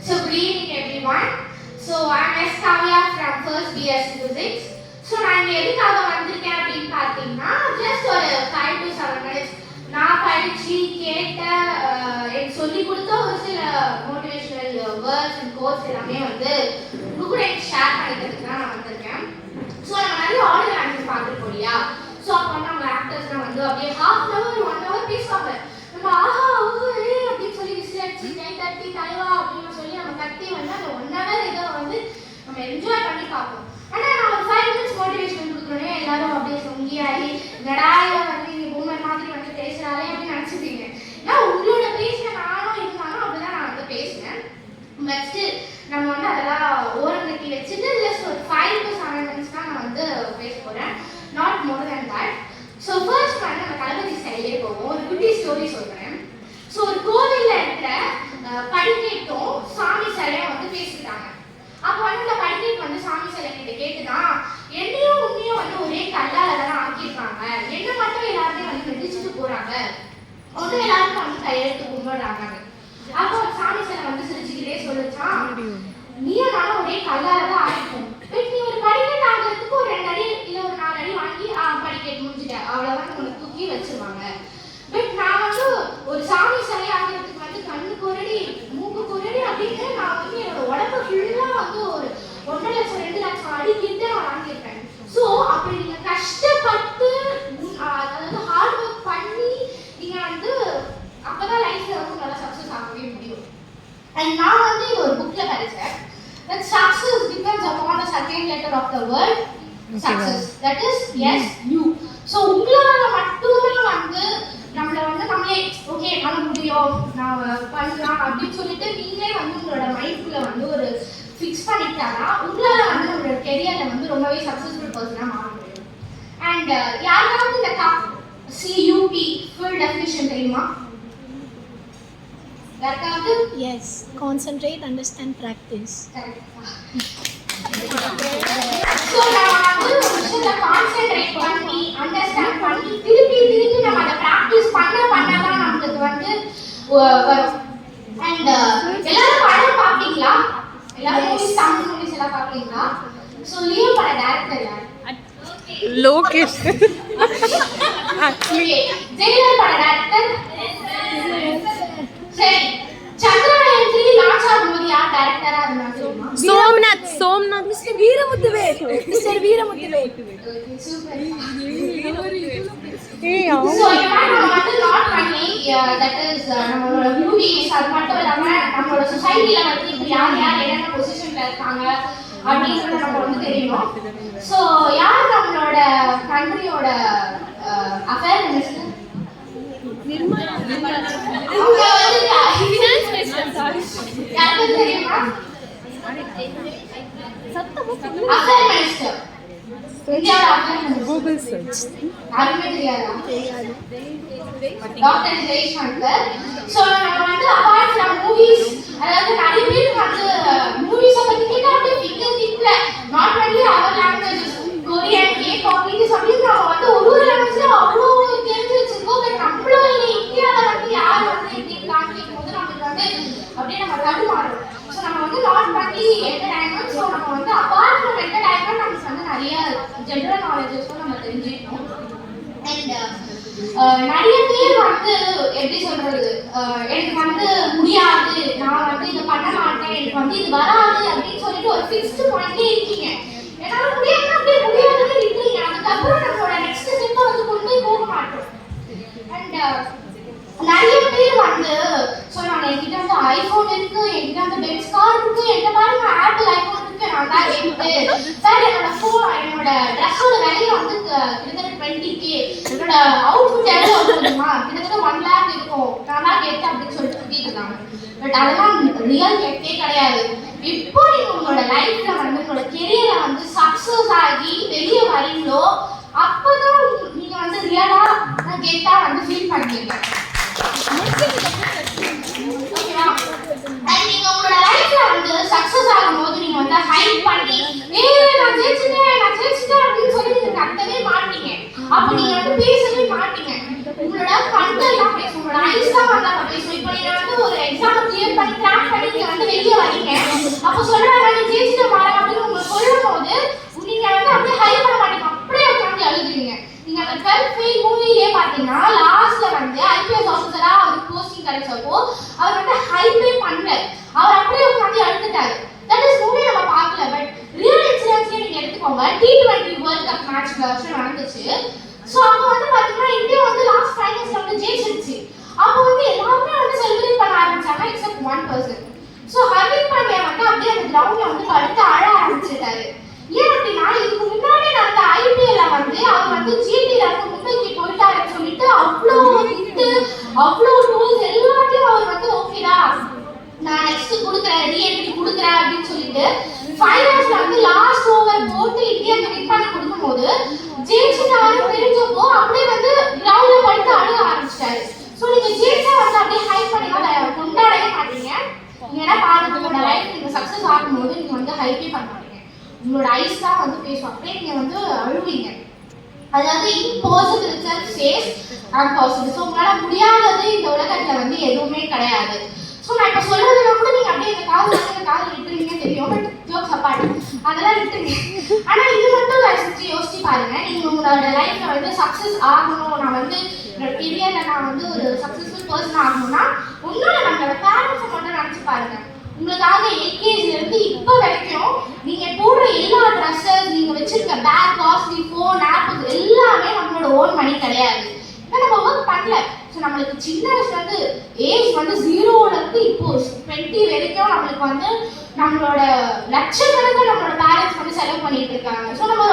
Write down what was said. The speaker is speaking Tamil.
So good evening everyone. So I'm S. Kavya from first BS Physics. So நான் எதுக்காக வந்திருக்கேன் அப்படின்னு பார்த்தீங்கன்னா just ஒரு 5 to 7 minutes நான் படிச்சு கேட்ட எனக்கு சொல்லி கொடுத்த ஒரு சில மோட்டிவேஷனல் வேர்ட்ஸ் அண்ட் கோட்ஸ் எல்லாமே வந்து உங்க கூட எனக்கு ஷேர் பண்ணிக்கிறதுக்கு தான் நான் வந்திருக்கேன். ஸோ நம்ம நிறைய ஆடியோ லாங்குவேஜ் பார்த்துருக்கோம் இல்லையா? ஸோ அப்போ வந்து அவங்க ஆக்டர்ஸ்லாம் வந்து அப்படியே ஹாஃப் அன் ஹவர் 1 hour பேசுவாங்க. நம்ம ஆஹா ஓ ஏ அப்படின்னு சொல்லி விசில் அடிச்சு கை தட்டி தலைவா அப்படின்னு சொல்லி நம்ம கத்தி வந்து அந்த 1 hour இதை வந்து நம்ம என்ஜாய் பண்ணி பார்ப்போம். ஆனால் நான் ஒரு 5 minutes மோட்டிவேஷன் கொடுக்குறோன்னே எல்லாரும் அப்படியே சொங்கியாகி நடாய வந்து இங்கே பூமர் மாதிரி வந்து பேசுகிறாரே அப்படின்னு நினச்சிப்பீங்க. ஏன்னா உங்களோட பேசின நானும் இருந்தாலும் அப்படிதான் நான் வந்து பேசினேன். ஃபஸ்ட்டு நம்ம வந்து அதெல்லாம் ஓரங்கட்டி வச்சுட்டு ஜஸ்ட் ஒரு 5 to 7 minutes தான் நான் வந்து பேச போகிறேன். Not more than that. So first வந்து நம்ம தளபதி ஸ்டைலே போவோம். ஒரு குட்டி ஸ்டோரி சொல்கிறேன். ஸோ ஒரு கோவிலில் இருக்கிற படிக்கட்டும் சாமி சிலையும் வந்து பேசிக்கிட்டாங்க. அப்போ வந்து இந்த படிக்கட்டு வந்து சாமி சிலை கிட்ட கேட்டுதான் என்னையும் உன்னையும் வந்து ஒரே கல்லால் தானே ஆக்கியிருக்காங்க, என்ன மட்டும் எல்லாருமே வந்து மிதிச்சுட்டு போகிறாங்க, ஒன்றும் எல்லாருக்கும் வந்து கையெழுத்து கும்பிடுறாங்க. அப்போ சாமி சிலை வந்து சிரிச்சுக்கிட்டே சொல்லிச்சான், நீயும் நானும் ஒரே கல்லால் தான் ஆகிருக்கும். பட் நீ ஒரு படிக்கட்டு ஆகிறதுக்கு ஒரு 2 அடி இல்லை ஒரு 4 அடி வாங்கி படிக்கட்டு முடிஞ்சுட்டேன் அவ்வளோதான் உனக்கு தூக்கி வச்சிருவாங்க. பட் நான் வந்து ஒரு சாமி சிலை ஆகிறதுக்கு வந்து கண்ணு குரடி மூக்கு குரடி அப்படின்னு நான் வந்து என்னோட உடம்பு ஃபுல்லாக வந்து ஒரு 1.5 லட்சம் 2 லட்சம் அடி கிட்ட நான் வாங்கியிருப்பேன். ஸோ அப்படி நீங்கள் கஷ்டப்பட்டு அதாவது ஹார்ட் ஒர்க் பண்ணி நீங்கள் வந்து அப்போ தான் லைஃப்பில் வந்து நல்லா சக்ஸஸ் ஆகவே முடியும். அண்ட் நான் வந்து இது ஒரு புக்கில் படித்தேன். That success depends upon the second letter of the word success. That is yes you. So உங்களால மட்டுமே வந்து நம்மள வந்து நம்மளே ஓகே பண்ண முடியும் நான் பண்ணலாம் அப்படின்னு சொல்லிட்டு நீங்களே வந்து உங்களோட மைண்ட்குள்ள வந்து ஒரு ஃபிக்ஸ் பண்ணிட்டானா உங்களால வந்து உங்களோட கெரியர்ல வந்து ரொம்பவே சக்ஸஸ்ஃபுல் பர்சனாக மாற முடியும். அண்ட் யாருக்காவது இந்த CUP ஃபுல் டெஃபினிஷன் தெரியுமா? Yes, concentrate, understand, practice. So நம்ம வந்து ஒரு விஷயத்தை கான்சென்ட்ரேட் பண்ணி அண்டர்ஸ்டாண்ட் பண்ணி திருப்பி நம்ம அதை ப்ராக்டிஸ் பண்ணதான் நமக்கு வந்து வரும். அண்ட் எல்லாரும் படம் பார்ப்பீங்களா? எல்லாரும் மூவிஸ் தமிழ் மூவிஸ் எல்லாம் பார்ப்பீங்களா? ஸோ லியோ பட டைரக்டர் யார்? லோகேஷ். ஜெயிலர் பட டைரக்டர் சரி. சந்திரயான் 3 லான்ச் ஆகும்போது யார் டைரக்டரா இருந்தாங்க தெரியுமா? Somnath Mr. Veeramuthuvelu. Mr. Veeramuthuvelu. Super. ஏய் So நம்ம வந்து நாட் பண்ணி that is நம்மளோட மூவிஸ் அது மட்டும் இல்லாம நம்மளோட சொசைட்டில வந்து இப்போ யார் என்னென்ன பொசிஷன்ல இருக்காங்க அப்படின்னு நம்ம வந்து தெரியணும். ஸோ யார் நம்மளோட கண்ட்ரியோட அஃபேர் மினிஸ்டர்? யாருக்கு தெரியுமா? அஃபேர் மினிஸ்டர் இந்தியாவோட அஃபேர் மினிஸ்டர் கூகுள் சர்ச். யாருமே தெரியாதா? டாக்டர் ஜெய்சங்கர். ஸோ நம்ம வந்து அபார்ட் ஃப்ரம் மூவிஸ் அதாவது நிறைய பேர் வந்து மூவிஸை பற்றி கேட்டால் அப்படியே ஃபிங்கர் டிப்ல not only our languages Korean K-pop இது சொல்லி நம்ம வந்து ஒரு லாங்குவேஜ்ல அவ்வளோ தெரிஞ்சு வச்சிருக்கோம். பட் நம்மளோட இந்தியாவில் வந்து யார் வந்து எப்படி இருக்கான்னு கேட்கும்போது நம்மளுக்கு வந்து அப்படியே நம்ம தடுமாறும். ஸோ நம்ம வந்து நாட் பண்ணி என்டர்டைன்மெண்ட். ஸோ நம்ம வந்து அபார்ட் ஃப்ரம் என்டர்டைன்மெண்ட் நமக்கு வந்து நிறைய ஜென்ரல் நாலேஜஸும் நம்ம தெரிஞ்சுக்கணும். அண்ட் நிறைய பேர் வந்து எப்படி சொல்றது எனக்கு வந்து முடியாது நான் வந்து இதை பண்ண மாட்டேன் எனக்கு வந்து இது வராது அப்படின்னு சொல்லிட்டு ஒரு ஃபிக்ஸ்டு பாயிண்ட்லேயே இருக்கீங்க. என்னால முடியாது அப்படியே முடியாதுன்னு இருக்கீங்க. அதுக்கப்புறம் நம்மளோட நெக்ஸ்ட் ஸ்டெப்பை வந்து கொண்டு போய் போக மாட்டோம். அண்ட் நிறைய பேர் வந்து சொல்லுவாங்க என்கிட்ட வந்து ஐஃபோன் இருக்கு, என்கிட்ட வந்து பென்ஸ் கார் இருக்கு, என்கிட்ட பாருங்க ஆப்பிள் ஐஃபோன் இருக்கு, நான் தான் எடுத்து சார் என்னோட ட்ரெஸ்ஸோட விலையை வந்து கிட்டத்தட்ட 20K, என்னோட அவுட்ஃபிட் எவ்வளோ இருக்குமா கிட்டத்தட்ட 1 lakh இருக்கும், நான் தான் கேட்டேன் அப்படின்னு சொல்லிட்டு சுற்றிட்டு இருந்தாங்க. பட் அதெல்லாம் ரியல் கேட்டே கிடையாது. இப்போ நீங்கள் உங்களோட லைஃப்ல வந்து உங்களோட கெரியரை வந்து சக்ஸஸ் ஆகி வெளியே வரீங்களோ அப்போதான் நீங்கள் வந்து ரியலாக நான் கேட்டா வந்து ஃபீல் பண்ணுவீங்க. ஓகேவா? அண்ட் நீங்க உங்களோட லைஃப்ல வந்து சக்சஸ் ஆகும்போது நீங்க வந்து ஹைட் பண்ணி நான் ஜெயிச்சிட்டேன் அப்படின்னு சொல்லி நீங்க கத்தவே மாட்டீங்க. அப்ப நீங்க வந்து பேசவே மாட்டீங்க. உங்களோட கண்கள் தான் பேசும், உங்களோட ஐஸ் தான் வந்து பேசும். இப்போ நீங்க வந்து ஒரு எக்ஸாம் கிளியர் பண்ணி கிராக் பண்ணி நீங்க வந்து வெளியே வரீங்க பண்ணல, அவர் அப்படியே உட்காந்து அழுந்துட்டாரு. தட் இஸ் மூவி நம்ம பார்க்கல. பட் ரியல் இன்சிடென்ட்ஸே நீங்க எடுத்துக்கோங்க. T20 வேர்ல்ட் கப் மேட்ச் வருஷம் நடந்துச்சு. ஸோ அப்போ வந்து பார்த்தீங்கன்னா இந்தியா வந்து லாஸ்ட் ஃபைனல்ஸ்ல வந்து ஜெயிச்சிருச்சு. அப்போ வந்து எல்லாருமே வந்து செலிப்ரேட் பண்ண ஆரம்பிச்சாங்க accept one person. So Hardik Pandya வந்து அப்படியே அந்த கிரவுண்ட்ல வந்து படுத்து அழ ஆரம்பிச்சிட்டாரு. ஏன் அப்படின்னா இதுக்கு முன்னாடி நடந்த ஐபிஎல்ல வந்து அவர் வந்து ஜிடில இருந்து மும்பைக்கு போயிட்டாருன்னு சொல்லிட்டு அவ்வளோ ஹிட்டு, அவ்வளோ டூல்ஸ் எல்லாத்தையும் அவர் வந்து ஓகேடா நான் நெக்ஸ்ட் கொடுக்குறேன், ரீஎன்ட்ரி கொடுக்குறேன் அப்படின்னு சொல்லிட்டு ஃபைனல்ஸ்ல வந்து லாஸ்ட் ஓவர் போட்டு இந்தியாவுக்கு வின் பண்ணி கொடுக்கும்போது ஜெயிச்சுட்டாரு தெரிஞ்சப்போ அப்படியே வந்து கிரவுண்ட்ல படுத்து அழுக ஆரம்பிச்சிட்டாரு. ஸோ நீங்க ஜெயிச்சா வந்து அப்படியே ஹைப் பண்ணி கொண்டாடவே மாட்டீங்க. நீங்க என்ன பாருங்க, உங்களோட லைஃப் நீங்க சக்சஸ் ஆகும்போது நீங்க வந்து ஹைப்பே பண்ண மாட்டீங்க. உங்களோட ஐஸ் தான் வந்து பேசும். அப்படியே நீங்க வந்து அழுவீங்க. அதாவது இம்பாசிபிள் இட்செல்ஃப் சேஸ் அன்பாசிபிள். ஸோ உங்களால முடியாதது இந்த உலகத்துல வந்து எதுவுமே கிடையாது. ஸோ நான் இப்போ சொல்றதுனா கூட நீங்க அப்படியே இந்த காது விட்டுருவீங்க தெரியும். பட் ஜோக்ஸ் அப்பார்ட் அதெல்லாம் விட்டுருங்க. ஆனா இது மட்டும் யோசிச்சு பாருங்க. நீங்க உங்களோட லைஃப்ல வந்து சக்சஸ் ஆகணும், நான் வந்து கெரியர்ல நான் வந்து ஒரு சக்சஸ்ஃபுல் பர்சன் ஆகணும்னா உங்களோட நம்மளோட பேரண்ட்ஸை மட்டும் நினைச்சு பாருங்க. உங்களுக்காக எல்கேஜில இருந்து இப்போ வரைக்கும் நீங்க போடுற எல்லா ட்ரெஸ்ஸஸ், நீங்க வச்சிருக்க பேக், காஸ்ட்லி ஃபோன், ஆப் எல்லாமே நம்மளோட ஓன் மணி கிடையாது. நம்ம ஒர்க் பண்ணல. ஸோ நம்மளுக்கு சின்ன வயசுல இருந்து ஏஜ் வந்து 0ல இருந்து இப்போ 20 வரைக்கும் நம்மளுக்கு வந்து நம்மளோட லட்சக்கணக்கில் நம்மளோட பேரண்ட்ஸ் வந்து செலவு பண்ணிட்டு இருக்காங்க. ஸோ நம்ம